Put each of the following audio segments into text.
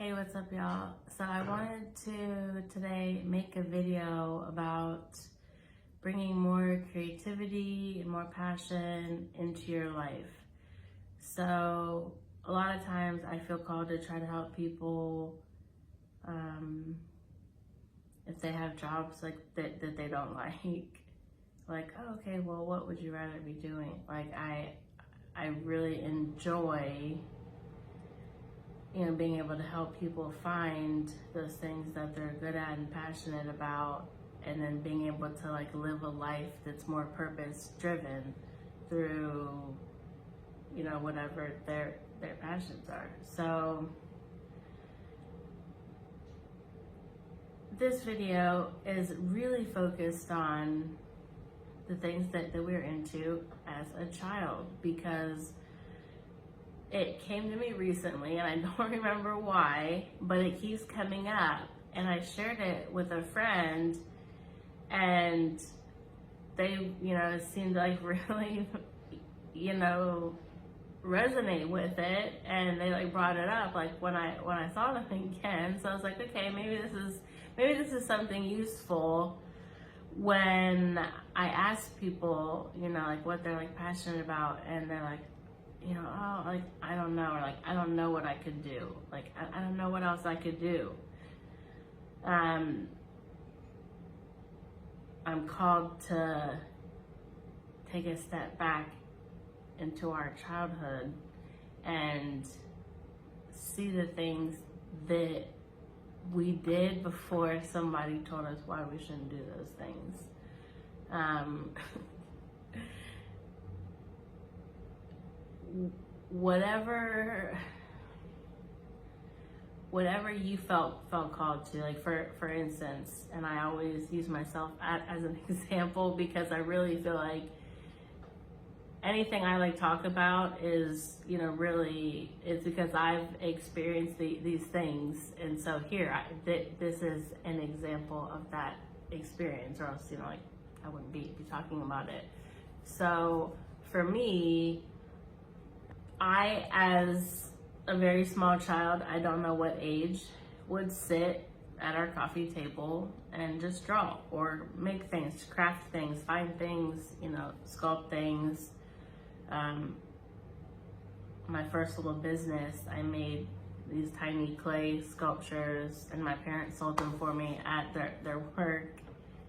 Hey, what's up, y'all? So I wanted to today make a video about bringing more creativity and more passion into your life. So a lot of times I feel called to try to help people if they have jobs like that they don't like, oh, okay, well, what would you rather be doing? Like I really enjoy being able to help people find those things that they're good at and passionate about, and then being able to like live a life that's more purpose driven through, whatever their passions are. So this video is really focused on the things that we're into as a child, because it came to me recently and I don't remember why, but it keeps coming up, and I shared it with a friend and they, seemed like really, resonate with it, and they like brought it up like when I saw them again. So I was like, okay, maybe this is something useful when I ask people, like what they're like passionate about, and they're like, oh, like, I don't know, or like, I don't know what I could do. Like, I don't know what else I could do. I'm called to take a step back into our childhood and see the things that we did before somebody told us why we shouldn't do those things. Whatever you felt called to, like for instance, and I always use myself as an example because I really feel like anything I like talk about is, really, it's because I've experienced these things, and so here, this is an example of that experience, or else, like, I wouldn't be talking about it. So for me, as a very small child, I don't know what age, would sit at our coffee table and just draw or make things, craft things, find things, sculpt things. My first little business, I made these tiny clay sculptures, and my parents sold them for me at their work,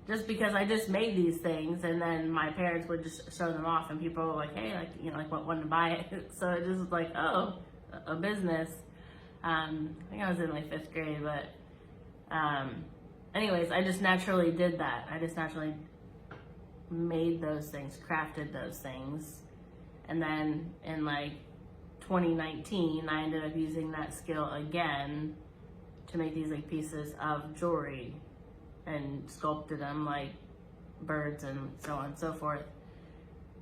just because I just made these things, and then my parents would just show them off, and people were like, hey, like, wanted to buy it. So it just was like, oh, a business. I think I was in like 5th grade, but anyways, I just naturally did that. I just naturally made those things, crafted those things. And then in like 2019, I ended up using that skill again to make these like pieces of jewelry and sculpted them like birds and so on and so forth.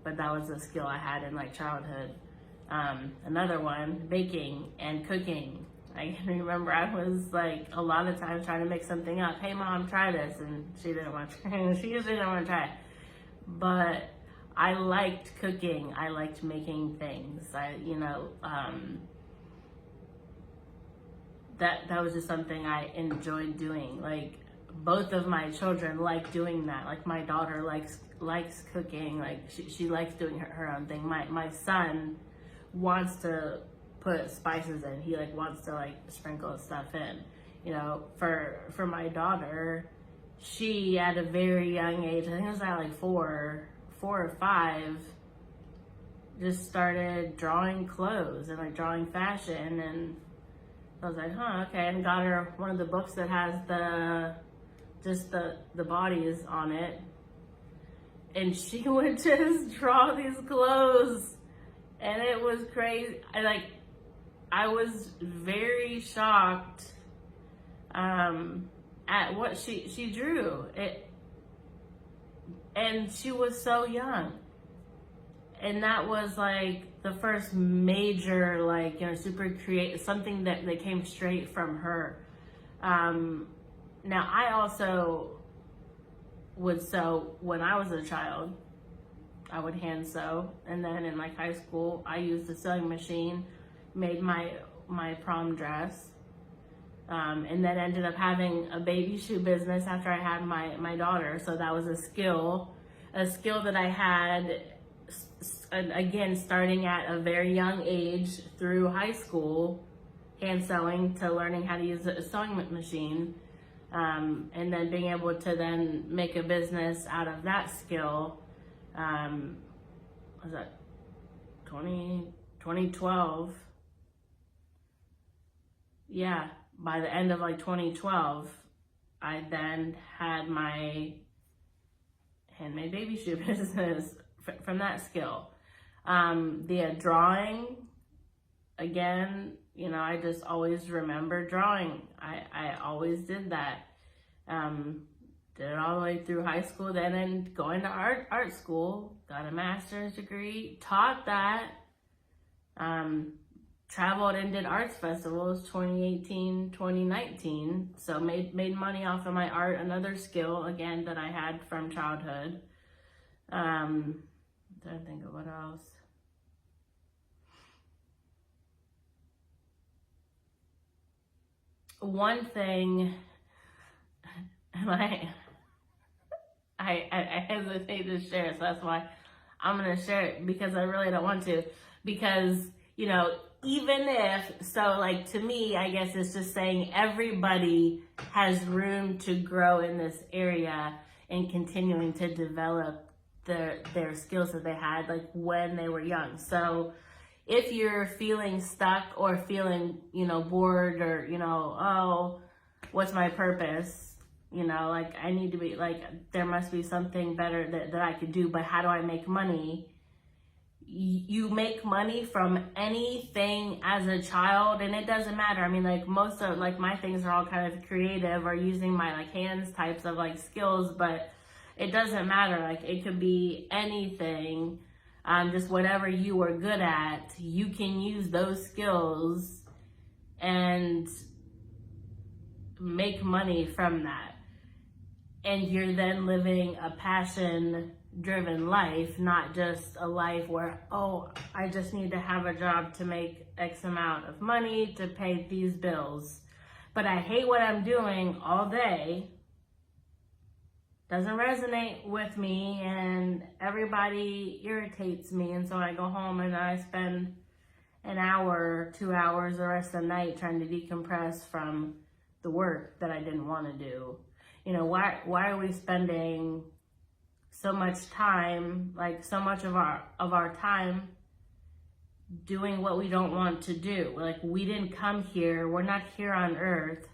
But that was a skill I had in like childhood. Another one, baking and cooking. I can remember I was like a lot of times trying to make something up. Hey mom, try this, and she didn't want to try it. She usually didn't want to try it. But I liked cooking. I liked making things. That was just something I enjoyed doing. Like, both of my children like doing that. Like, my daughter likes cooking. Like, she likes doing her own thing. My son wants to put spices in. He like wants to like sprinkle stuff in. For my daughter, she at a very young age, I think it was at like 4 or 5, just started drawing clothes and like drawing fashion, and I was like, huh, okay, and got her one of the books that has the bodies on it, and she would just draw these clothes, and it was crazy. I was very shocked at what she drew. And she was so young. And that was like the first major, like, super creative, something that came straight from her. Now, I also would sew when I was a child. I would hand sew. And then in like high school, I used a sewing machine, made my prom dress. And then ended up having a baby shoe business after I had my daughter. So that was a skill that I had, again, starting at a very young age through high school, hand sewing to learning how to use a sewing machine. And then being able to then make a business out of that skill. Was that 2012? Yeah, by the end of like 2012, I then had my handmade baby shoe business from that skill. The drawing, again, you know, I just always remember drawing. I always did that. Did it all the way through high school, then going to art school, got a master's degree, taught that, traveled and did arts festivals 2018, 2019. So made money off of my art, another skill, again, that I had from childhood. I'm trying to think of what else. One thing, and I hesitate to share, so that's why I'm going to share it, because I really don't want to. Because, you know, even if, so like to me, I guess it's just saying everybody has room to grow in this area and continuing to develop their skills that they had like when they were young. So if you're feeling stuck or feeling, you know, bored or, you know, oh, what's my purpose? You know, like I need to be like, there must be something better that I could do, but how do I make money? You make money from anything as a child, and it doesn't matter. I mean, like most of like my things are all kind of creative or using my like hands types of like skills, but it doesn't matter. Like it could be anything. Just whatever you are good at, you can use those skills and make money from that. And you're then living a passion-driven life, not just a life where, oh, I just need to have a job to make X amount of money to pay these bills. But I hate what I'm doing all day. Doesn't resonate with me, and everybody irritates me, and so I go home and I spend an hour, 2 hours, the rest of the night trying to decompress from the work that I didn't want to do. You know, why are we spending so much time, like so much of our time doing what we don't want to do? Like we didn't come here, we're not here on earth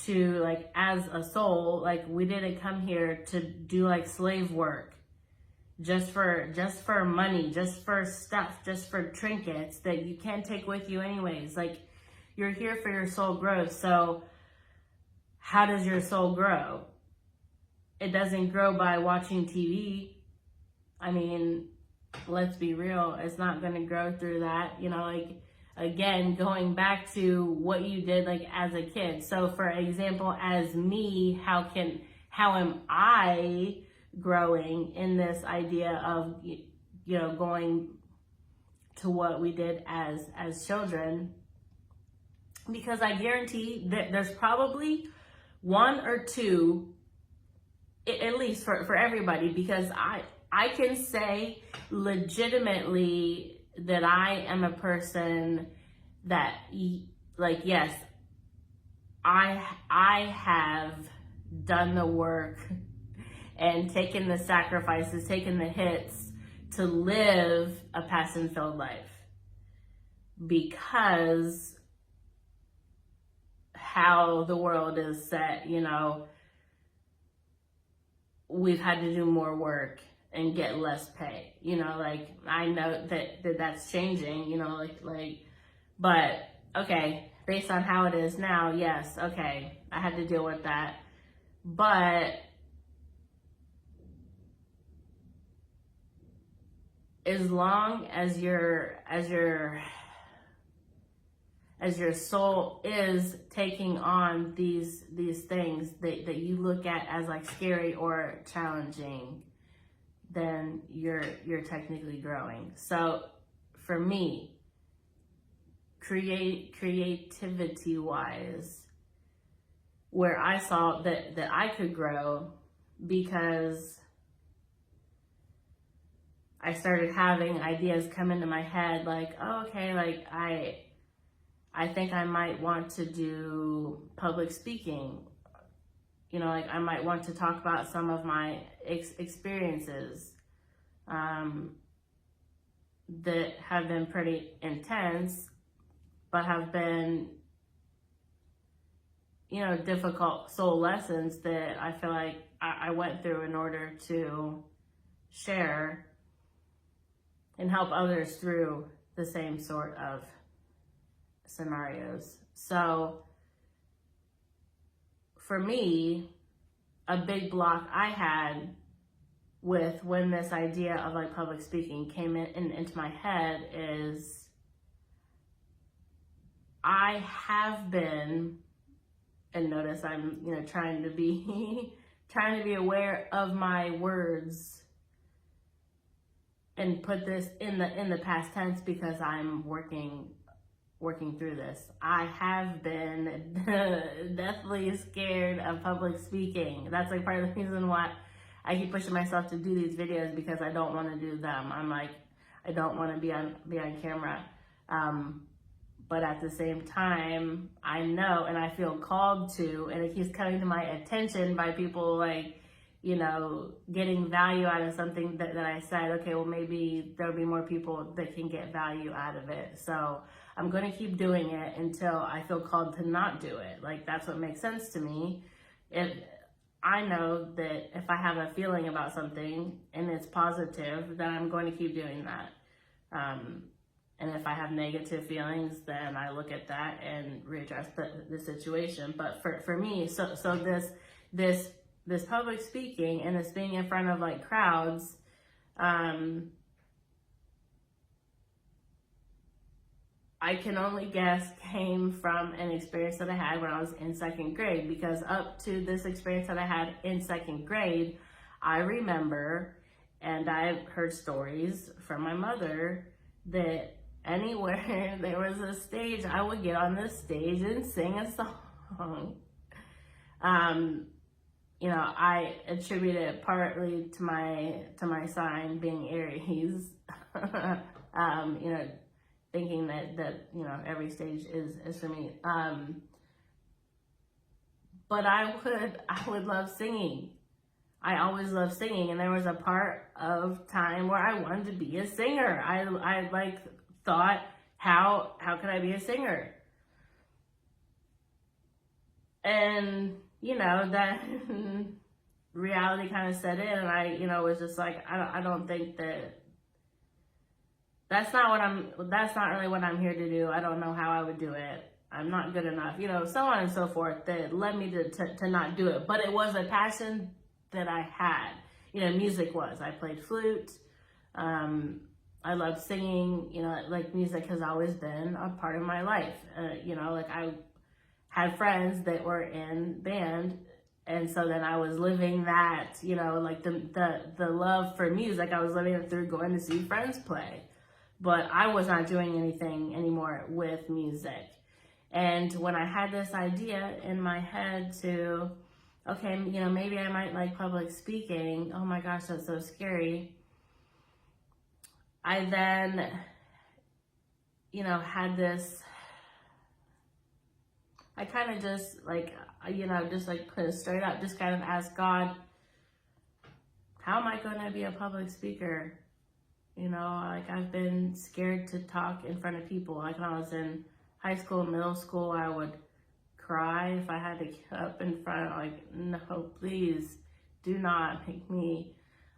to like as a soul, like we didn't come here to do like slave work just for money, just for stuff, just for trinkets that you can't take with you anyways. Like you're here for your soul growth. So how does your soul grow? It doesn't grow by watching TV. I mean, let's be real, it's not going to grow through that. You know, like again, going back to what you did like as a kid. So for example, as me, how am I growing in this idea of, you know, going to what we did as children? Because I guarantee that there's probably one or two, at least for everybody, because I can say legitimately that I am a person that, like, yes, I have done the work and taken the sacrifices, taken the hits to live a passion-filled life, because how the world is set, you know, we've had to do more work and get less pay. You know, like I know that's changing, you know, like but okay, based on how it is now, yes, okay, I had to deal with that. But as long as your soul is taking on these things that you look at as like scary or challenging, then you're technically growing. So for me, creativity wise, where I saw that I could grow, because I started having ideas come into my head like, oh, okay, like I think I might want to do public speaking. You know, like I might want to talk about some of my experiences that have been pretty intense, but have been, you know, difficult soul lessons that I feel like I went through in order to share and help others through the same sort of scenarios. So for me, a big block I had with when this idea of like public speaking came into my head is I have been, and notice I'm, you know, trying to be trying to be aware of my words and put this in the past tense because I'm working through this. I have been deathly scared of public speaking. That's like part of the reason why I keep pushing myself to do these videos, because I don't want to do them. I'm like, I don't want to be on camera. But at the same time, I know and I feel called to, and it keeps coming to my attention by people like, you know, getting value out of something that I said, okay, well, maybe there'll be more people that can get value out of it. So I'm going to keep doing it until I feel called to not do it. Like, that's what makes sense to me. If I know that if I have a feeling about something and it's positive, then I'm going to keep doing that. And if I have negative feelings, then I look at that and readdress the situation. But for me, so this public speaking and this being in front of like crowds, I can only guess came from an experience that I had when I was in second grade, because up to this experience that I had in second grade, I remember, and I've heard stories from my mother, that anywhere there was a stage, I would get on this stage and sing a song. You know, I attribute it partly to my sign being Aries. You know, thinking that you know, every stage is for me. But I would love singing. I always loved singing, and there was a part of time where I wanted to be a singer. I like thought, how could I be a singer? And you know, that reality kind of set in, and I, you know, was just like, I don't think that's not really what I'm here to do. I don't know how I would do it. I'm not good enough, you know, so on and so forth, that led me to not do it. But it was a passion that I had. You know, music was. I played flute. I loved singing. You know, like, music has always been a part of my life. You know, like, I had friends that were in band, and so then I was living that, you know, like the love for music. I was living it through going to see friends play, but I was not doing anything anymore with music. And when I had this idea in my head to, okay, you know, maybe I might like public speaking. Oh my gosh, that's so scary. I then, you know, had this, I kind of just like, you know, just like put it straight up, just kind of ask God, how am I going to be a public speaker? You know, like, I've been scared to talk in front of people. Like, when I was in high school, middle school, I would cry if I had to get up in front. Like, no, please do not make me.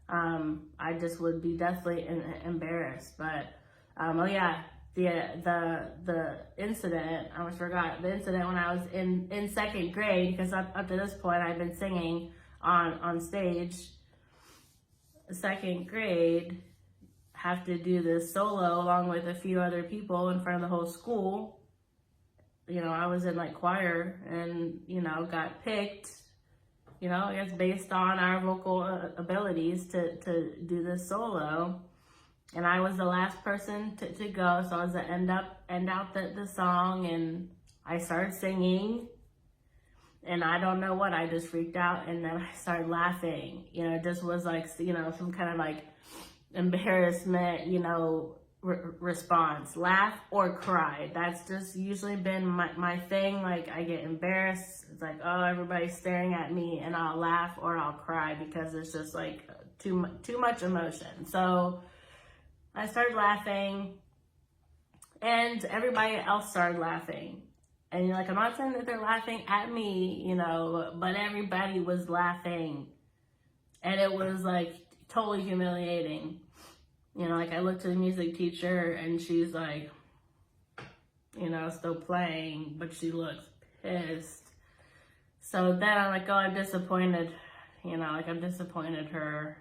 I just would be deathly embarrassed. But, oh yeah, the incident, I almost forgot, the incident when I was in second grade, because up to this point, I've been singing on stage. Second grade, have to do this solo along with a few other people in front of the whole school. You know, I was in like choir, and, you know, got picked, you know, I guess based on our vocal abilities to do this solo. And I was the last person to go, so I was to end out the song, and I started singing. And I don't know what, I just freaked out and then I started laughing. It just was like, some kind of like embarrassment, response. Laugh or cry. That's just usually been my thing. Like, I get embarrassed. It's like, oh, everybody's staring at me, and I'll laugh or I'll cry because it's just like too much emotion. So I started laughing and everybody else started laughing. And I'm not saying that they're laughing at me, but everybody was laughing. And it was like totally humiliating. I looked at the music teacher and she's like, still playing, but she looks pissed. So then I'm like, oh, I'm disappointed. I'm disappointed her,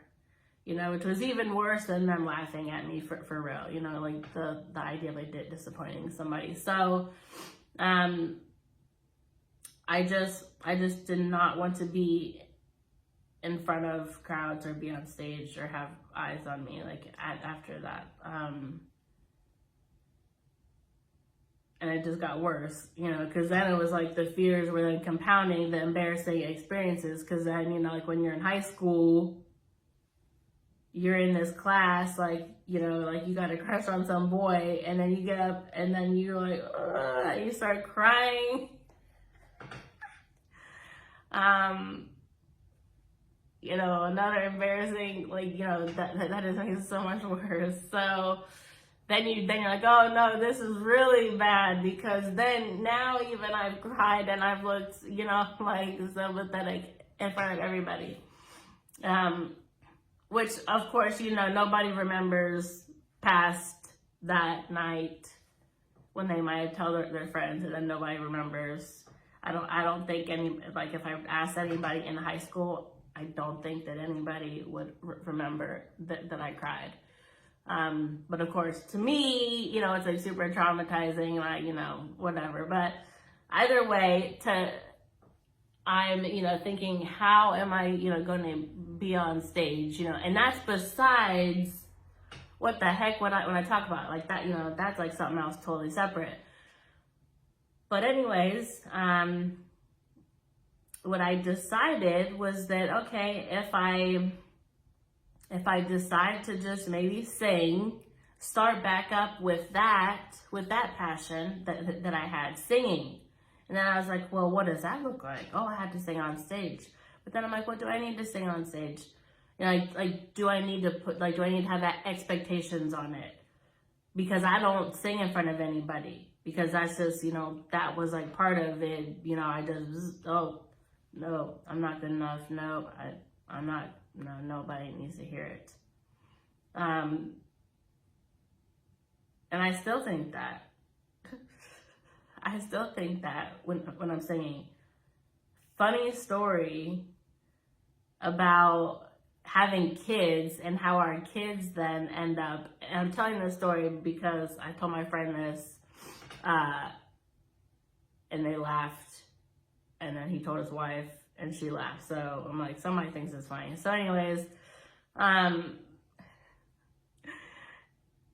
which was even worse than them laughing at me for real, like the idea of like disappointing somebody. So, I just did not want to be in front of crowds or be on stage or have eyes on me after that. And it just got worse, because then it was like the fears were then compounding the embarrassing experiences. Because then, when you're in high school, you're in this class, you got a crush on some boy, and then you get up and then you're like, ugh, you start crying. Another embarrassing, that just makes it so much worse. So then you're like, oh no, this is really bad, because then now even I've cried and I've looked, like so pathetic in front of everybody. Which of course, nobody remembers past that night when they might have told their friends, and then nobody remembers. I don't think if I asked anybody in high school, I don't think that anybody would remember that I cried. But of course, to me, it's like super traumatizing, whatever. But either way, I'm, thinking, how am I, going to be on stage, and that's besides what the heck when I talk about like that, that's like something else totally separate. But anyways, what I decided was that, okay, if I decide to just maybe sing, start back up with that passion that I had, singing. And then I was like, well, what does that look like? Oh, I had to sing on stage. But then I'm like, what do I need to sing on stage? Do I need to have that expectations on it? Because I don't sing in front of anybody. Because that's just, that was like part of it. I just, oh, no, I'm not good enough. No, I'm not, no, nobody needs to hear it. And I still think that. I still think that when I'm singing. Funny story about having kids and how our kids then end up, and I'm telling this story because I told my friend this, and they laughed, and then he told his wife and she laughed. So I'm like, somebody thinks it's funny. So anyways,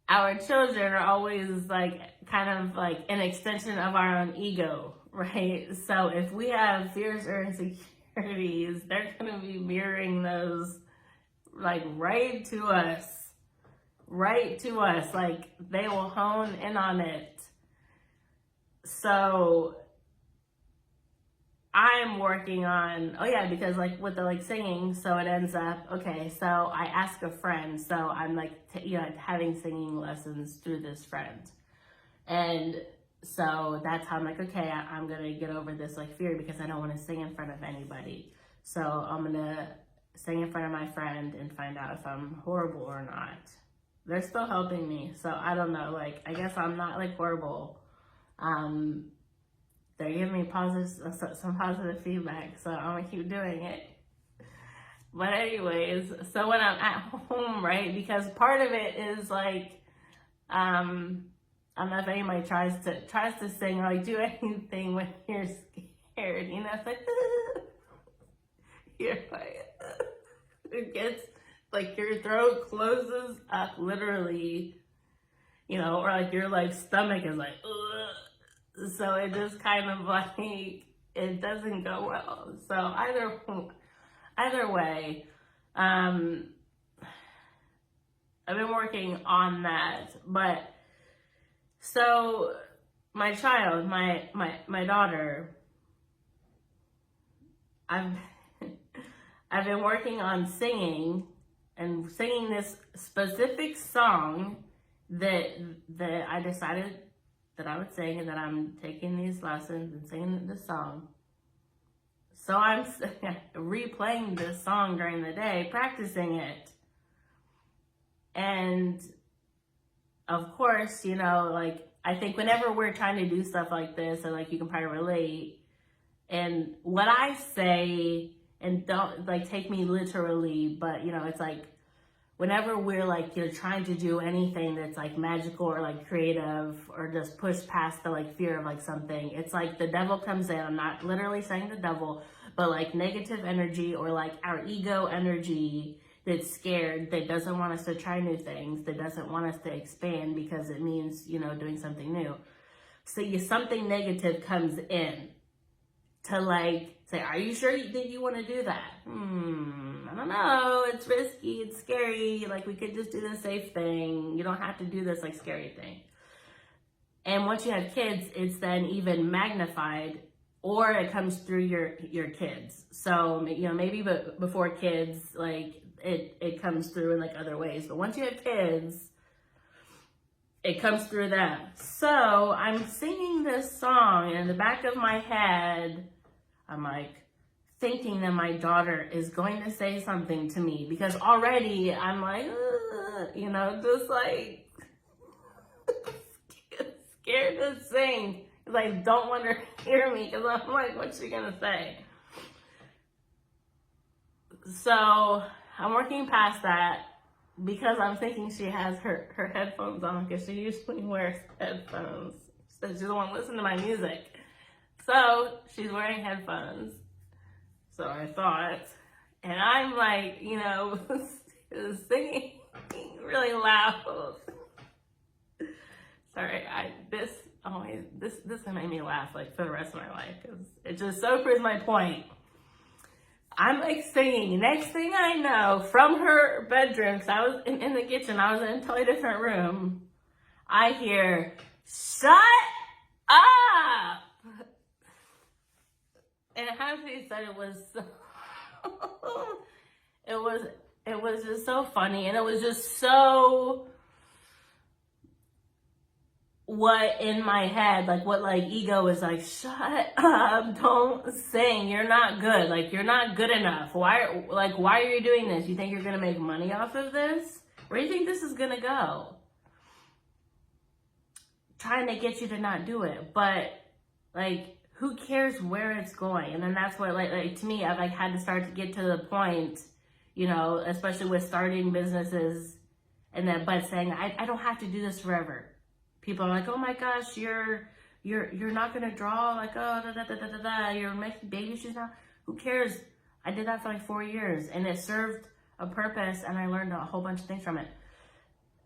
our children are always like kind of like an extension of our own ego, right? So if we have fears or insecurities, they're going to be mirroring those like right to us. Like they will hone in on it. So I'm working on, because like with the like singing, so it ends up, okay, so I ask a friend, so I'm like, having singing lessons through this friend. And so that's how I'm like, okay, I'm going to get over this like fear because I don't want to sing in front of anybody. So I'm going to sing in front of my friend and find out if I'm horrible or not. They're still helping me. So I don't know, like, I guess I'm not like horrible. They're giving me some positive feedback, so I'm gonna keep doing it. But anyways, so when I'm at home, right, because part of it is like, I don't know if anybody tries to sing or like do anything when you're scared, it's like, you're like, it gets like your throat closes up literally, or like your like stomach is like, ugh. So it just kind of like it doesn't go well. So either way, I've been working on that. But so my child, my daughter, I've been working on singing this specific song that I decided that I would sing, and that I'm taking these lessons and singing this song. So I'm replaying this song during the day, practicing it. And of course, you know, like, I think whenever we're trying to do stuff like this, and like, you can probably relate, and what I say, and don't like take me literally, but you know, it's like, whenever we're like, you're trying to do anything that's like magical or like creative, or just push past the like fear of like something, it's like the devil comes in. I'm not literally saying the devil, but like negative energy, or like our ego energy that's scared, that doesn't want us to try new things, that doesn't want us to expand because it means, you know, doing something new. So something negative comes in to like say, are you sure that you want to do that? I don't know. It's risky. It's scary. Like, we could just do the safe thing. You don't have to do this like scary thing. And once you have kids, it's then even magnified, or it comes through your kids. So, you know, maybe before kids, like it comes through in like other ways. But once you have kids, it comes through them. So I'm singing this song, and in the back of my head, I'm like thinking that my daughter is going to say something to me, because already I'm like, you know, just like scared to sing, because I don't want her to hear me, because I'm like, what's she gonna say? So I'm working past that, because I'm thinking she has her headphones on, because she usually wears headphones. So she doesn't want to listen to my music. So she's wearing headphones. So I thought, and I'm like, you know, singing really loud. Sorry, this made me laugh like for the rest of my life, because it just so proves my point. I'm like singing. Next thing I know, from her bedroom, because I was in the kitchen, I was in a totally different room, I hear, "Shut up!" And how she said it was so it was just so funny, and it was just so what in my head, like what like ego is like, shut up, don't sing, you're not good, like you're not good enough. Why are you doing this? You think you're gonna make money off of this? Where do you think this is gonna go? Trying to get you to not do it, but like, who cares where it's going? And then that's what like to me, I've like had to start to get to the point, you know, especially with starting businesses, and then but saying I don't have to do this forever. People are like, oh my gosh, you're not gonna draw, like, oh you're making baby shoes now. Who cares? I did that for like 4 years, and it served a purpose, and I learned a whole bunch of things from it.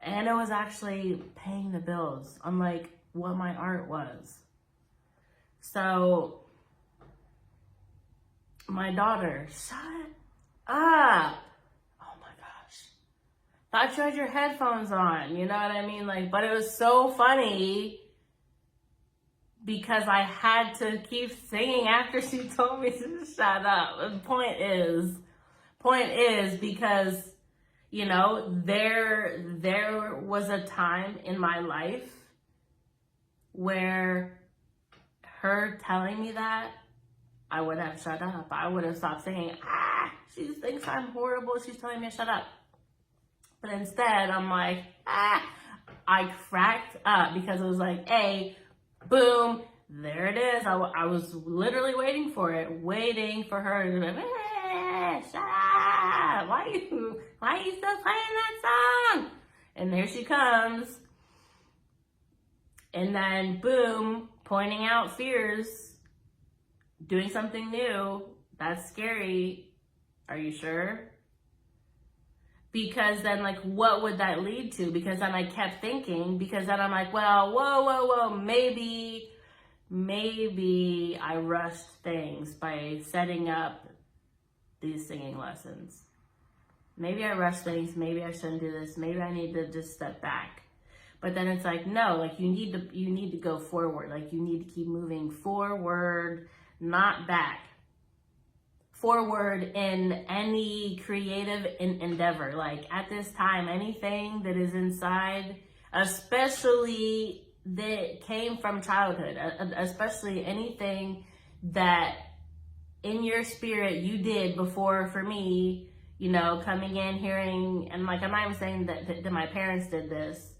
And it was actually paying the bills, unlike what my art was. So my daughter, shut up. Oh my gosh. Thought you had your headphones on, you know what I mean? Like, but it was so funny, because I had to keep singing after she told me to shut up. The point is because, you know, there was a time in my life where her telling me that, I would have shut up. I would have stopped singing. She thinks I'm horrible. She's telling me to shut up. But instead, I'm like, I cracked up, because it was like, boom, there it is. I was literally waiting for her to be like, shut up. Why are you still playing that song? And there she comes. And then boom, pointing out fears, doing something new. That's scary. Are you sure? Because then, like, what would that lead to? Because then I kept thinking, because then I'm like, well, whoa, maybe maybe I rushed things by setting up these singing lessons. Maybe I rushed things, maybe I shouldn't do this, maybe I need to just step back. But then it's like, no, like you need to go forward. Like you need to keep moving forward, not back. Forward in any creative endeavor. Like at this time, anything that is inside, especially that came from childhood, especially anything that in your spirit you did before, for me, you know, coming in, hearing, and like, I'm not even saying that my parents did this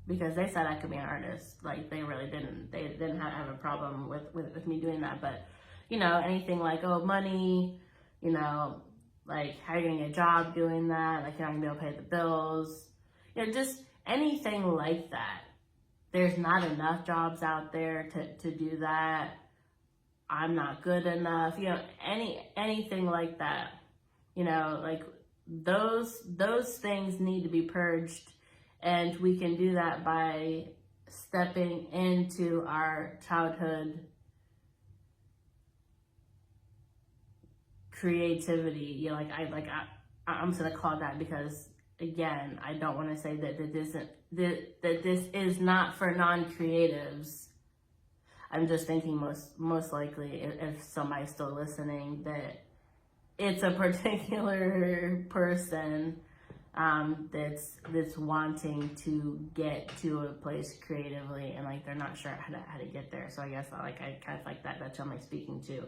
because they said I could be an artist. Like they really didn't. They didn't have a problem with me doing that. But, you know, anything like, oh, money, you know, like how you're gonna get a job doing that, like you're not gonna be able to pay the bills, you know, just anything like that. There's not enough jobs out there to do that. I'm not good enough, you know, anything like that. You know, like those things need to be purged, and we can do that by stepping into our childhood creativity. You know, I'm just gonna call it that because, again, I don't want to say that this is not for non-creatives. I'm just thinking most likely, if somebody's still listening, that it's a particular person that's wanting to get to a place creatively, and like they're not sure how to get there. So I guess I kind of like that's who I'm speaking to.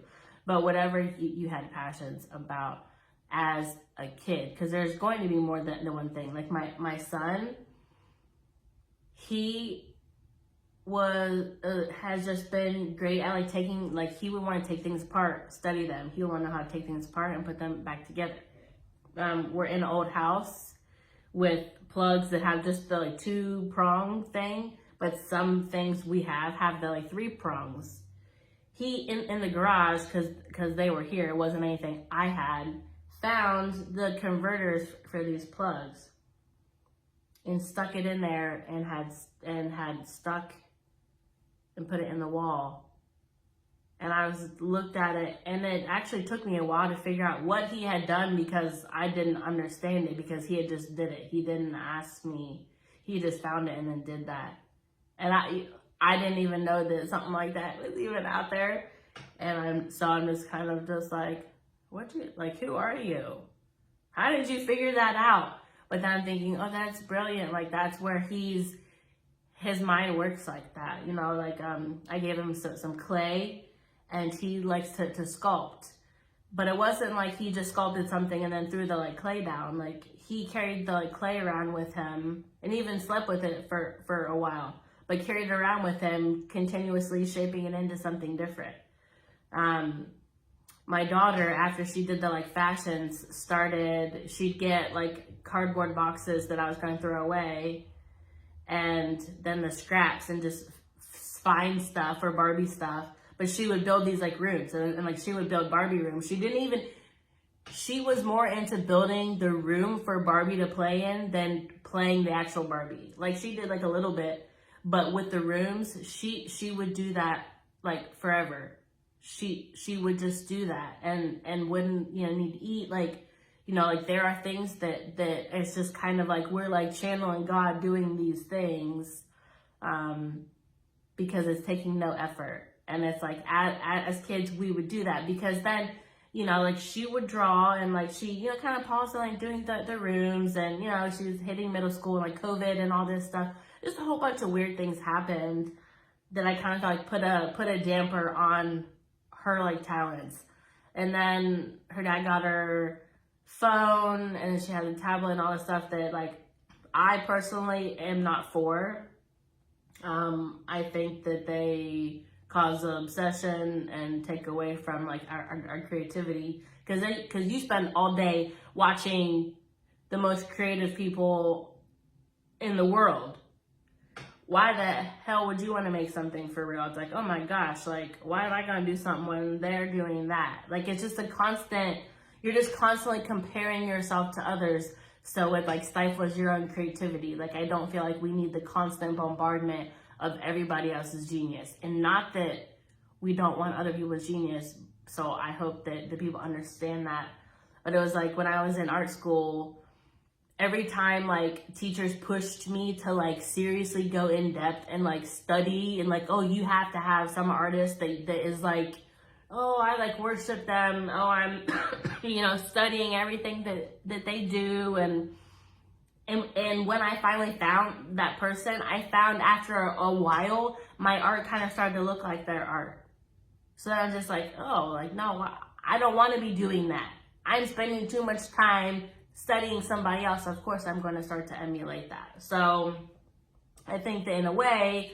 But whatever you had passions about as a kid, because there's going to be more than one thing. Like my son, he has just been great at like taking, like he would want to take things apart, study them. He would want to know how to take things apart and put them back together. We're in an old house with plugs that have just the like 2-prong thing, but some things we have the like 3 prongs. He in the garage, because they were here, it wasn't anything I had, found the converters for these plugs and stuck it in there and had stuck and put it in the wall. And I looked at it, and it actually took me a while to figure out what he had done, because I didn't understand it, because he had just did it. He didn't ask me. He just found it and then did that. And I didn't even know that something like that was even out there. And I'm just kind of just like, who are you? How did you figure that out? But then I'm thinking, oh, that's brilliant. Like that's where his mind works like that. You know, like I gave him some clay, and he likes to sculpt. But it wasn't like he just sculpted something and then threw the like clay down. Like he carried the like clay around with him, and even slept with it for a while, but carried it around with him, continuously shaping it into something different. My daughter, after she did the like fashions, she'd get like cardboard boxes that I was going to throw away, and then the scraps, and just find stuff or Barbie stuff. But she would build these like rooms, and like she would build Barbie rooms. She was more into building the room for Barbie to play in than playing the actual Barbie. Like she did like a little bit, but with the rooms, she would do that like forever. She would just do that and wouldn't, you know, need to eat. Like, you know, like there are things that it's just kind of like we're like channeling God doing these things because it's taking no effort. And it's like as kids we would do that, because then, you know, like she would draw, and like she, you know, kind of paused on like doing the rooms, and, you know, she was hitting middle school and like COVID and all this stuff. Just a whole bunch of weird things happened that I kind of like put a damper on her like talents. And then her dad got her phone, and she had a tablet and all this stuff that like I personally am not for. I think that they cause an obsession and take away from like our creativity, because you spend all day watching the most creative people in the world. Why the hell would you want to make something for real? It's like, oh my gosh, like why am I gonna do something when they're doing that? Like it's just you're just constantly comparing yourself to others, so it like stifles your own creativity. Like I don't feel like we need the constant bombardment of everybody else's genius. And not that we don't want other people's genius. So I hope that the people understand that. But it was like when I was in art school, every time like teachers pushed me to like seriously go in depth and like study and like, oh, you have to have some artist that is like, oh, I like worship them. Oh, I'm, studying everything that they do. And when I finally found that person, I found after a while, my art kind of started to look like their art. So I was just like, oh, like, no, I don't want to be doing that. I'm spending too much time studying somebody else. Of course, I'm going to start to emulate that. So I think that in a way,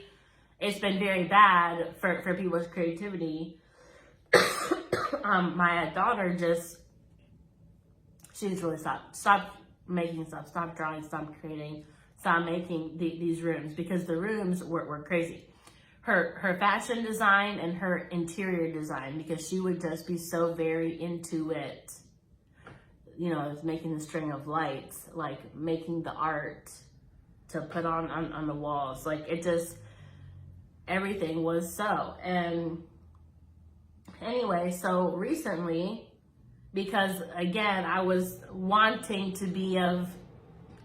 it's been very bad for people's creativity. My daughter she's really stopped making stuff, stop drawing, stop creating, stop making these rooms, because the rooms were crazy. Her fashion design and her interior design, because she would just be so very into it, making the string of lights, like making the art to put on the walls, like it just, everything was so. And anyway, so recently, because again, I was wanting to be of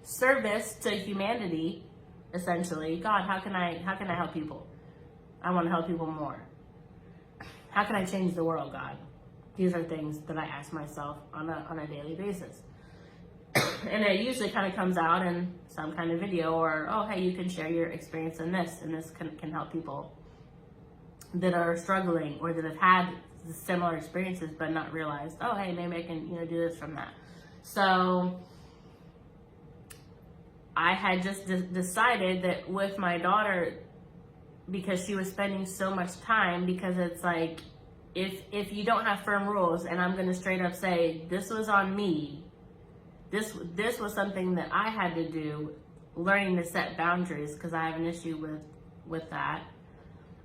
service to humanity, essentially. God, how can I help people? I want to help people more. How can I change the world, God? These are things that I ask myself on a daily basis. And it usually kind of comes out in some kind of video, or, oh, hey, you can share your experience in this, and this can help people that are struggling or that have had similar experiences but not realized, oh, hey, maybe I can do this from that. So I had just decided that with my daughter, because she was spending so much time, because it's like, if you don't have firm rules, and I'm going to straight up say, this was on me, this was something that I had to do, learning to set boundaries, because I have an issue with that.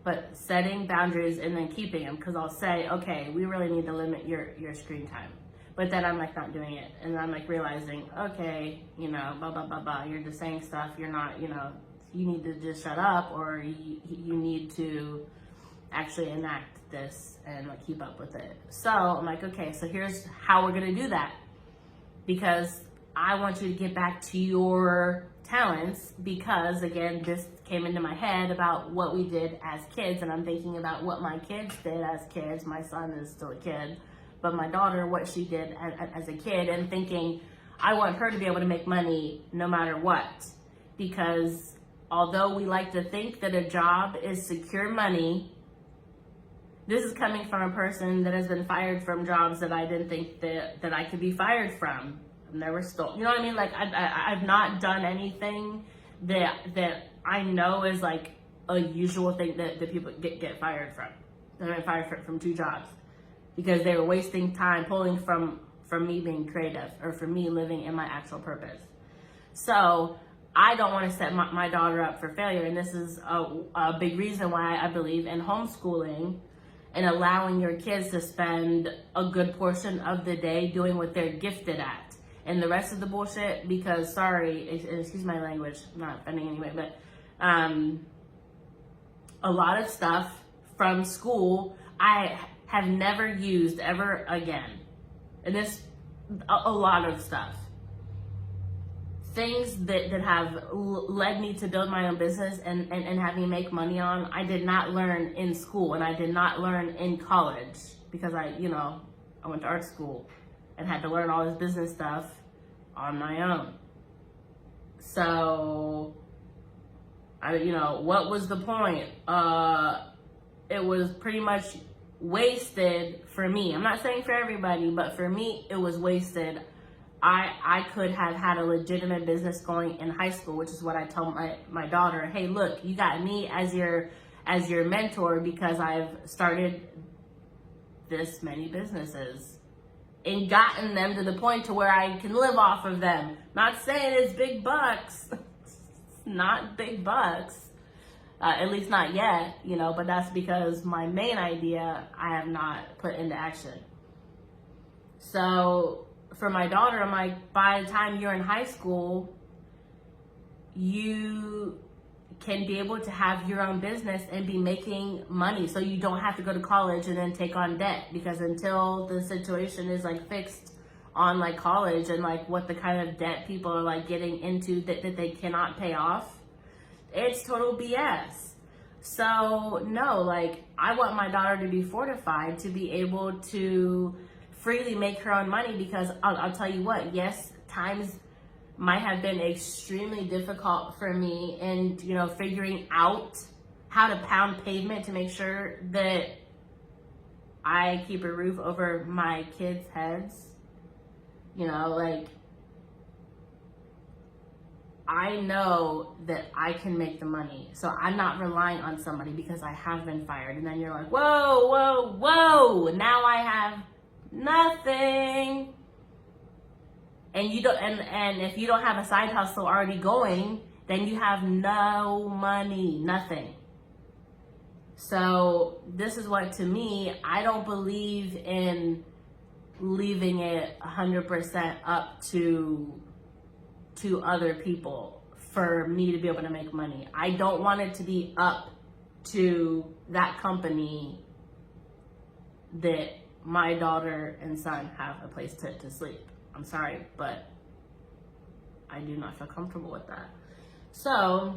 But setting boundaries and then keeping them, because I'll say, okay, we really need to limit your screen time. But then I'm like not doing it. And I'm like realizing, okay, blah, blah, blah, blah. You're just saying stuff. You're not, you need to just shut up, or you need to actually enact this and like keep up with it. So I'm like, okay, so here's how we're going to do that. Because I want you to get back to your talents, because again, this came into my head about what we did as kids, and I'm thinking about what my kids did as kids. My son is still a kid, but my daughter, what she did as a kid, and thinking, I want her to be able to make money no matter what. Because although we like to think that a job is secure money, this is coming from a person that has been fired from jobs that I didn't think that I could be fired from. I've never stole, you know what I mean? Like I've not done anything that I know is like a usual thing that people get fired from. They've been fired from 2 jobs because they were wasting time pulling from me being creative, or from me living in my actual purpose. So I don't want to set my daughter up for failure. And this is a big reason why I believe in homeschooling and allowing your kids to spend a good portion of the day doing what they're gifted at. And the rest of the bullshit, because sorry, excuse my language, I'm not offending anyway, but a lot of stuff from school I have never used ever again. And this, a lot of stuff. Things that have led me to build my own business and have me make money on, I did not learn in school, and I did not learn in college, because I went to art school and had to learn all this business stuff on my own. So, what was the point? It was pretty much wasted for me. I'm not saying for everybody, but for me, it was wasted. I could have had a legitimate business going in high school, which is what I told my daughter. Hey, look, you got me as your mentor, because I've started this many businesses and gotten them to the point to where I can live off of them. Not saying it's big bucks. It's not big bucks. At least not yet, but that's because my main idea I have not put into action. So for my daughter, I'm like, by the time you're in high school, you can be able to have your own business and be making money, so you don't have to go to college and then take on debt. Because until the situation is like fixed on like college and like what the kind of debt people are like getting into that they cannot pay off, it's total BS. So no, like I want my daughter to be fortified to be able to freely make her own money, because I'll tell you what, yes, times might have been extremely difficult for me, and you know, figuring out how to pound pavement to make sure that I keep a roof over my kids' heads. You know, like I know that I can make the money, so I'm not relying on somebody because I have been fired. And then you're like, whoa, now I have nothing. And you don't, and if you don't have a side hustle already going, then you have no money, nothing. So this is what, to me, I don't believe in leaving it 100% up to other people for me to be able to make money. I don't want it to be up to that company that my daughter and son have a place to sleep. I'm sorry, but I do not feel comfortable with that. So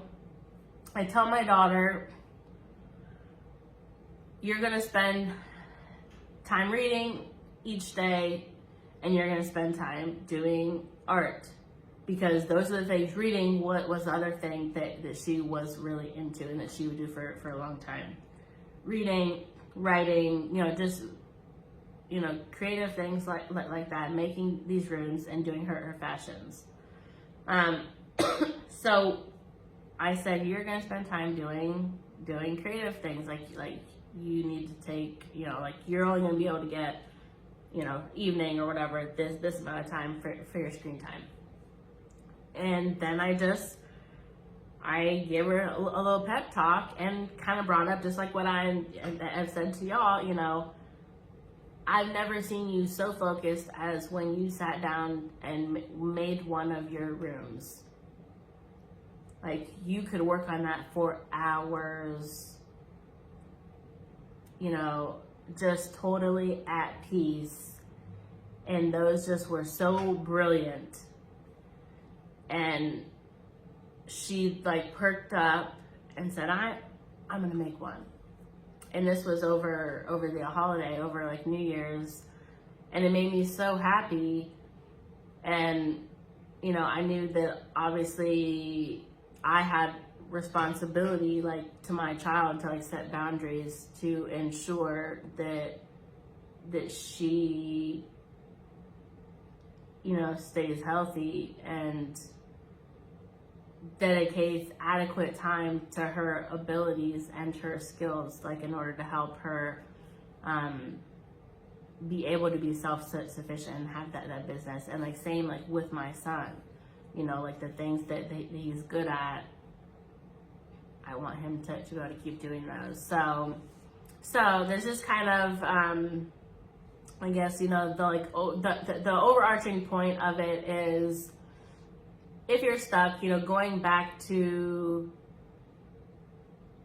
I tell my daughter, you're gonna spend time reading each day, and you're gonna spend time doing art, because those are the things. Reading was the other thing that she was really into and that she would do for a long time. Reading, writing, you know, just, you know, creative things like that, making these runes and doing her fashions. So I said, you're gonna spend time doing creative things, like you need to take, you know, like you're only gonna be able to get, you know, evening or whatever, this amount of time for your screen time. And then I gave her a little pep talk and kind of brought up just like what I've said to y'all, you know, I've never seen you so focused as when you sat down and made one of your rooms. Like, you could work on that for hours, you know, just totally at peace. And those just were so brilliant. And she like perked up and said, I'm gonna make one. And this was over the holiday, over like New Year's. And it made me so happy. And, you know, I knew that obviously I had responsibility, like, to my child, to like set boundaries to ensure that she, you know, stays healthy and dedicates adequate time to her abilities and her skills, like in order to help her be able to be self-sufficient and have that business. And like same like with my son, you know, like the things that he's good at, I want him to be able to keep doing those. So there's just kind of I guess, you know, the overarching point of it is, if you're stuck, you know, going back to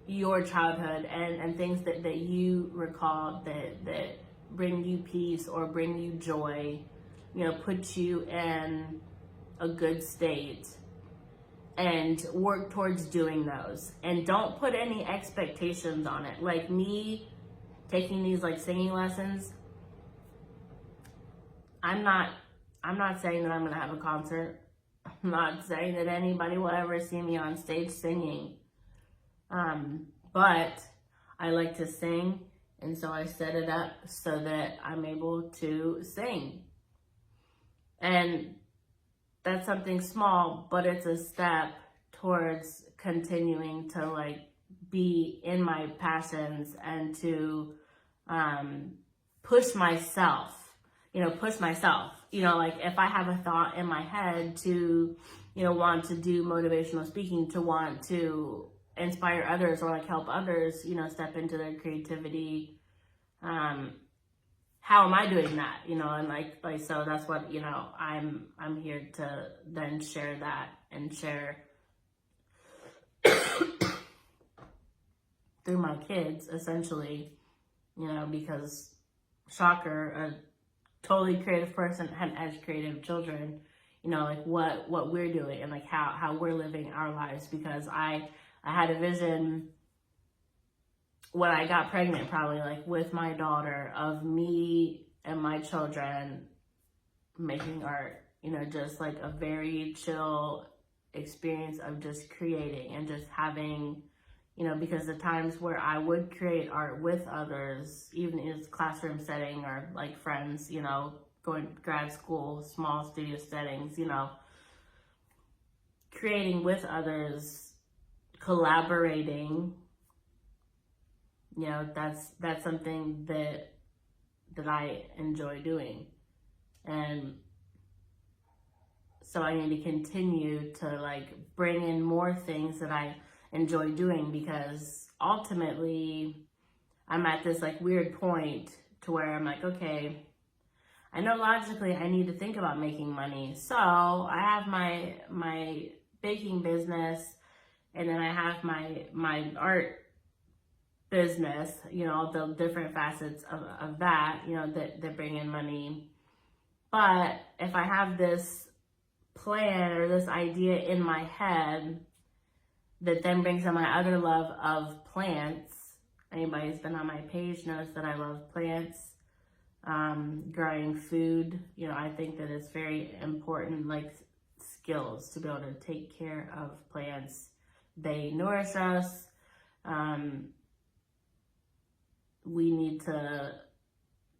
your childhood and things that you recall that bring you peace or bring you joy, you know, put you in a good state, and work towards doing those. And don't put any expectations on it. Like me taking these like singing lessons, I'm not saying that I'm gonna have a concert. I'm not saying that anybody will ever see me on stage singing. But I like to sing, and so I set it up so that I'm able to sing. And that's something small, but it's a step towards continuing to like be in my passions and to push myself. You know, like if I have a thought in my head to, you know, want to do motivational speaking, to want to inspire others or like help others, you know, step into their creativity, how am I doing that? You know, and like so that's what, you know, I'm here to then share that and share through my kids, essentially, you know, because shocker, a totally creative person has creative children, you know, like what we're doing and like how we're living our lives. Because I had a vision when I got pregnant, probably like with my daughter, of me and my children making art, you know, just like a very chill experience of just creating and just having, you know, because the times where I would create art with others, even in a classroom setting or like friends, you know, going to grad school, small studio settings, you know, creating with others, collaborating, you know, that's something that I enjoy doing. And so I need to continue to like bring in more things that I enjoy doing, because ultimately I'm at this like weird point to where I'm like, okay, I know logically I need to think about making money. So I have my baking business, and then I have my art business, you know, the different facets of that, you know, that bring in money. But if I have this plan or this idea in my head that then brings in my other love of plants. Anybody who's been on my page knows that I love plants, growing food. You know, I think that it's very important, like skills, to be able to take care of plants. They nourish us. We need to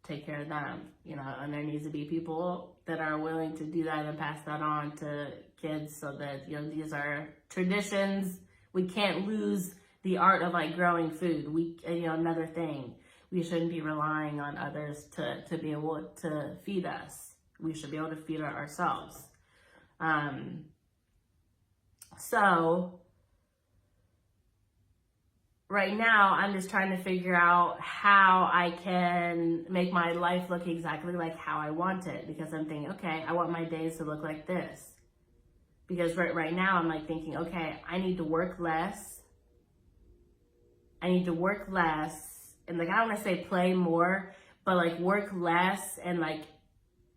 take care of them, you know, and there needs to be people that are willing to do that and pass that on to kids, so that, you know, these are traditions. We can't lose the art of like growing food. You know, another thing, we shouldn't be relying on others to be able to feed us. We should be able to feed ourselves. So right now, I'm just trying to figure out how I can make my life look exactly like how I want it, because I'm thinking, okay, I want my days to look like this. Because right now I'm like thinking, okay, I need to work less. And like, I don't want to say play more, but like work less and like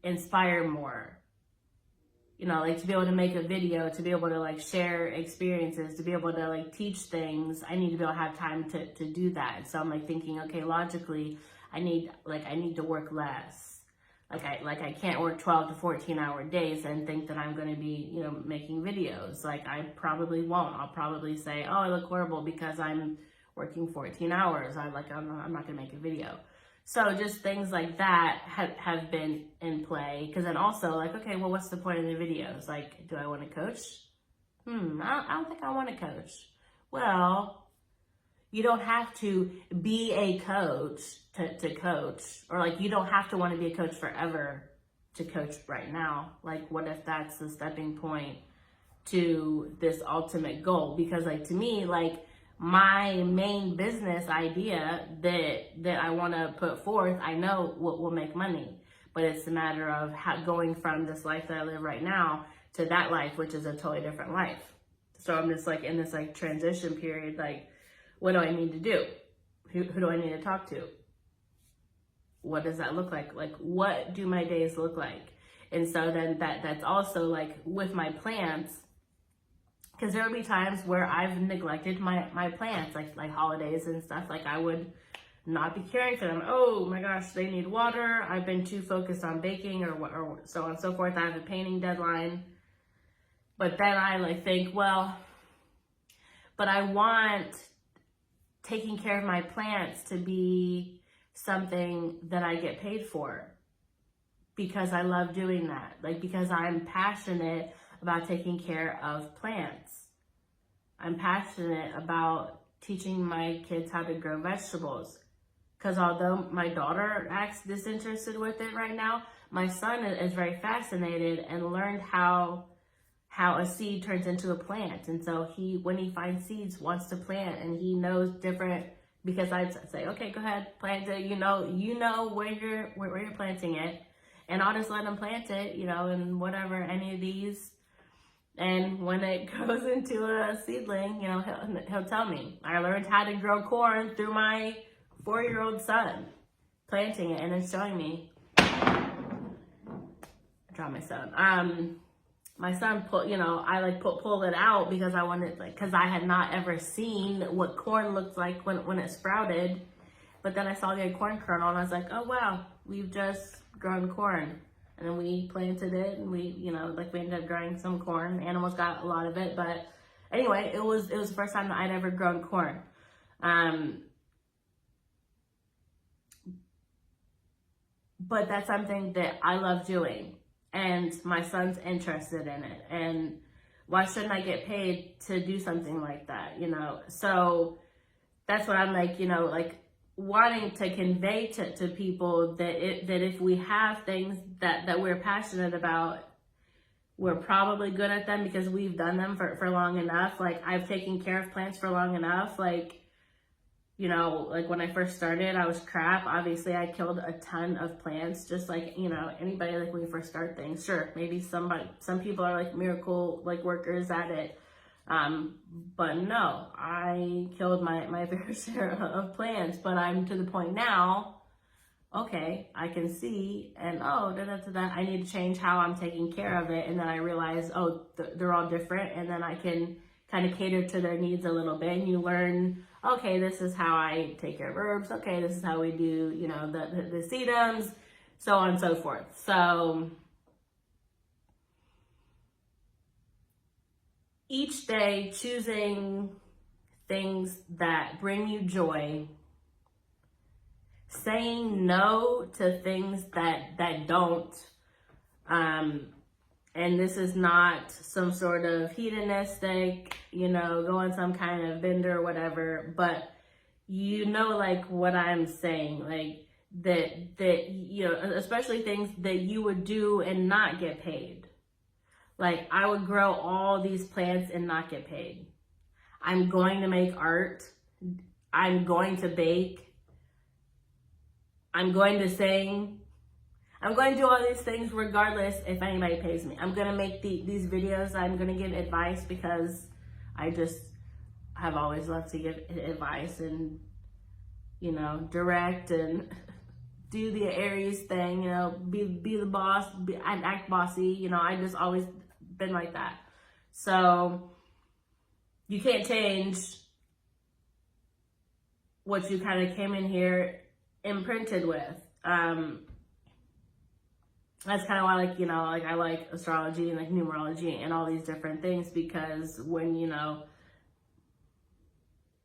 inspire more. You know, like to be able to make a video, to be able to like share experiences, to be able to like teach things, I need to be able to have time to do that. So I'm like thinking, okay, logically, I need to work less. Like I can't work 12 to 14 hour days and think that I'm going to be, you know, making videos. Like I probably won't. I'll probably say, oh, I look horrible because I'm working 14 hours. I'm not going to make a video. So just things like that have been in play. Because then also like, okay, well, what's the point of the videos? Like, do I want to coach? I don't think I want to coach. Well, you don't have to be a coach to coach. Or like, you don't have to want to be a coach forever to coach right now. Like, what if that's the stepping point to this ultimate goal? Because like, to me, like, my main business idea that I want to put forth, I know what will make money, but it's a matter of going from this life that I live right now to that life, which is a totally different life. So I'm just like in this like transition period. Like, what do I need to do? Who do I need to talk to? What does that look like? Like, what do my days look like? And so then that's also like with my plants. Because there will be times where I've neglected my plants, like holidays and stuff. Like I would not be caring for them. Oh my gosh, they need water. I've been too focused on baking or so on and so forth. I have a painting deadline. But then I like think, well, but I want taking care of my plants to be something that I get paid for, because I love doing that. Like, because I'm passionate about taking care of plants. I'm passionate about teaching my kids how to grow vegetables. Because although my daughter acts disinterested with it right now, my son is very fascinated and learned how a seed turns into a plant. And so when he finds seeds, wants to plant, and he knows different, because I'd say, okay, go ahead, plant it. You know where you're planting it, and I'll just let him plant it, you know, and whatever, any of these. And when it grows into a seedling, you know, he'll tell me. I learned how to grow corn through my 4-year-old son, planting it and then showing me. I dropped my son. My son pulled it out because I wanted, because I had not ever seen what corn looked like when it sprouted. But then I saw the corn kernel and I was like, oh wow, we've just grown corn. And then we planted it and we ended up growing some corn. The animals got a lot of it, but anyway, it was the first time that I'd ever grown corn. But that's something that I love doing, and my son's interested in it. And why shouldn't I get paid to do something like that? So that's what I'm wanting to convey to people, that if we have things that we're passionate about, we're probably good at them because we've done them for long enough. Like, I've taken care of plants for long enough. When I first started, I was crap. Obviously, I killed a ton of plants, just like, anybody, when you first start things. Sure, maybe some people are miracle workers at it. But no, I killed my fair share of plants, but I'm to the point now, okay, I can see, and I need to change how I'm taking care of it. And then I realize, they're all different. And then I can kind of cater to their needs a little bit. And you learn, okay, this is how I take care of herbs. Okay, this is how we do, the sedums, so on and so forth. So each day, choosing things that bring you joy, saying no to things that don't, and this is not some sort of hedonistic, go on some kind of bender or whatever, but what I'm saying, that especially things that you would do and not get paid. I would grow all these plants and not get paid. I'm going to make art. I'm going to bake. I'm going to sing. I'm going to do all these things regardless if anybody pays me. I'm going to make these videos. I'm going to give advice because I just have always loved to give advice and, direct and do the Aries thing, be the boss, and act bossy. I just always been like that. So you can't change what you kind of came in here imprinted with. That's kind of why I like astrology and numerology and all these different things, because when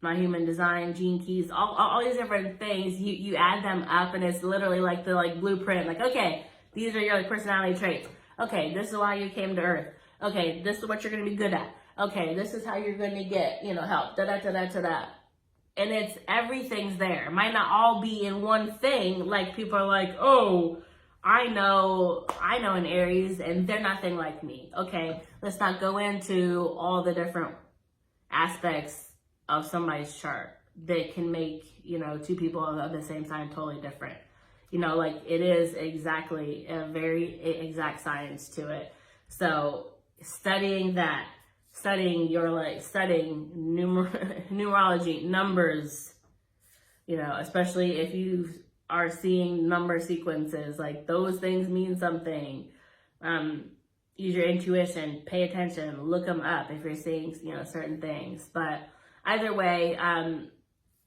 my human design, gene keys, all these different things, you add them up and it's literally the blueprint. Okay, these are your personality traits. Okay, this is why you came to Earth. Okay, this is what you're going to be good at. Okay, this is how you're going to get, help. Da-da-da-da-da-da. And it's, everything's there. It might not all be in one thing. People are like, oh, I know an Aries and they're nothing like me. Okay, let's not go into all the different aspects of somebody's chart that can make, two people of the same sign totally different. It is exactly a very exact science to it. So studying that, studying numerology, numbers, especially if you are seeing number sequences, those things mean something. Use your intuition, pay attention, look them up if you're seeing, certain things. But either way,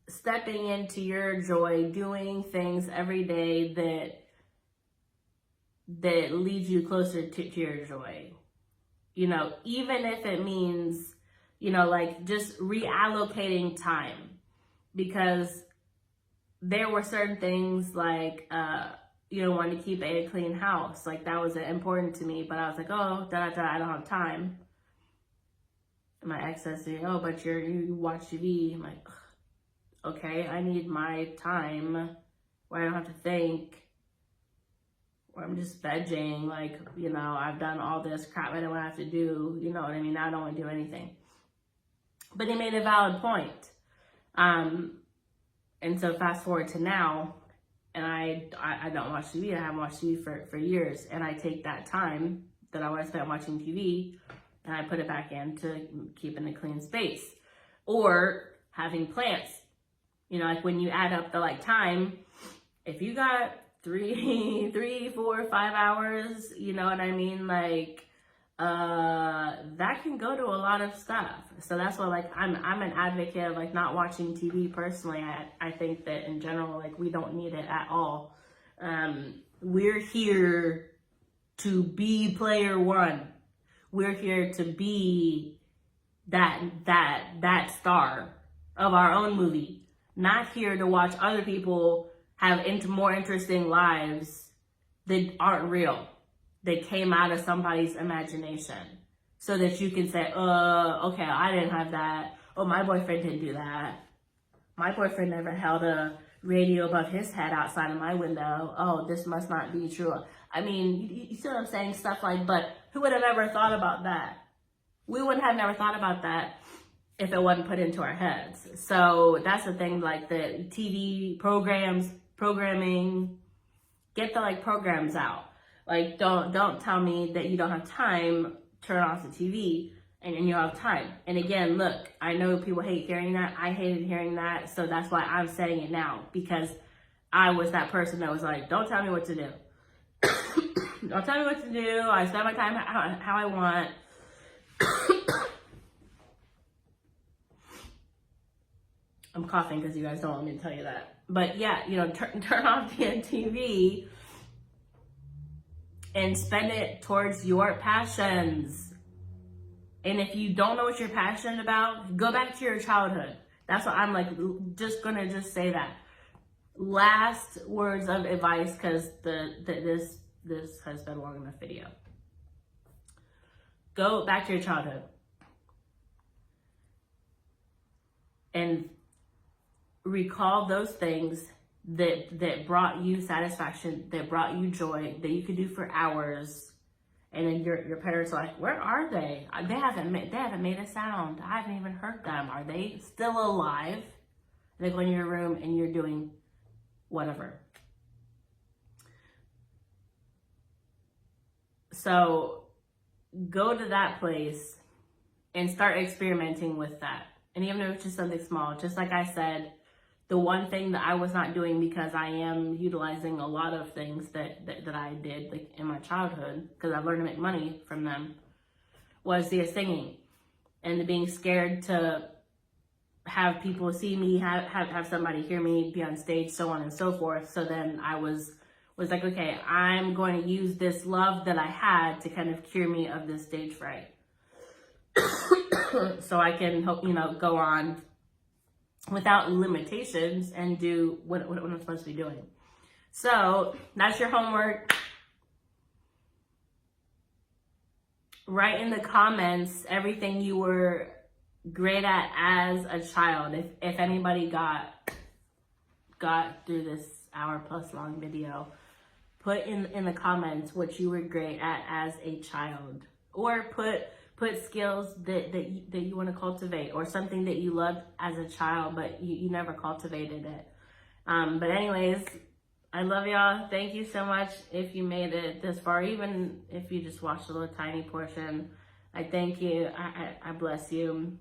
stepping into your joy, doing things every day that leads you closer to your joy. Even if it means, just reallocating time, because there were certain things wanting to keep a clean house. That was important to me, but I was I don't have time. And my ex says to me, oh, but you watch TV. I'm like, okay, I need my time where I don't have to think, where I'm just vegging, I've done all this crap I don't have to do, you know what I mean? Now I don't want to do anything. But he made a valid point. And so fast forward to now, and I don't watch TV. I haven't watched TV for years. And I take that time that I want to spend watching TV, and I put it back into keeping a clean space. Or having plants. You know, like when you add up the like time, if you got 3, 4, 5 hours, you know what I mean? Like, that can go to a lot of stuff. So that's why, like, I'm an advocate of like not watching TV personally. I think that in general, like, we don't need it at all. We're here to be player one. We're here to be that star of our own movie. Not here to watch other people have more interesting lives that aren't real. That came out of somebody's imagination. So that you can say, okay, I didn't have that. Oh, my boyfriend didn't do that. My boyfriend never held a radio above his head outside of my window. Oh, this must not be true. I mean, you see what I'm saying? Stuff like, but who would have ever thought about that? We wouldn't have never thought about that if it wasn't put into our heads. So that's the thing, like the TV programming, get the like programs out. Like don't tell me that you don't have time, turn off the TV and you have time. And again, look, I know people hate hearing that. I hated hearing that. So that's why I'm saying it now, because I was that person that was like, don't tell me what to do. Don't tell me what to do. I spend my time how I want. I'm coughing because you guys don't want me to tell you that. But yeah, you know, turn off the TV and spend it towards your passions. And if you don't know what you're passionate about, go back to your childhood. That's what I'm like, just gonna just say that. Last words of advice, because this has been a long enough video. Go back to your childhood. And recall those things that brought you satisfaction, that brought you joy, that you could do for hours. And then your parents are like, where are they? They haven't made a sound. I haven't even heard them. Are they still alive? They go in your room and you're doing whatever. So go to that place and start experimenting with that. And even if it's just something small, just like I said, the one thing that I was not doing, because I am utilizing a lot of things that I did like in my childhood, because I learned to make money from them, was the singing and the being scared to have people see me, have somebody hear me, be on stage, so on and so forth. So then I was like, okay, I'm going to use this love that I had to kind of cure me of this stage fright. So I can hope, go on without limitations and do what I'm supposed to be doing. So that's your homework. Write in the comments everything you were great at as a child. If anybody got through this hour plus long video, put in the comments what you were great at as a child, or put skills that you want to cultivate, or something that you loved as a child but you never cultivated it. But anyways, I love y'all. Thank you so much if you made it this far, even if you just watched a little tiny portion. I thank you. I bless you.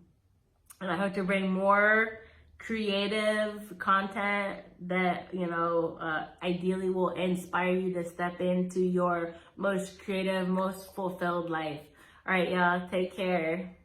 And I hope to bring more creative content that, ideally will inspire you to step into your most creative, most fulfilled life. All right, y'all, take care.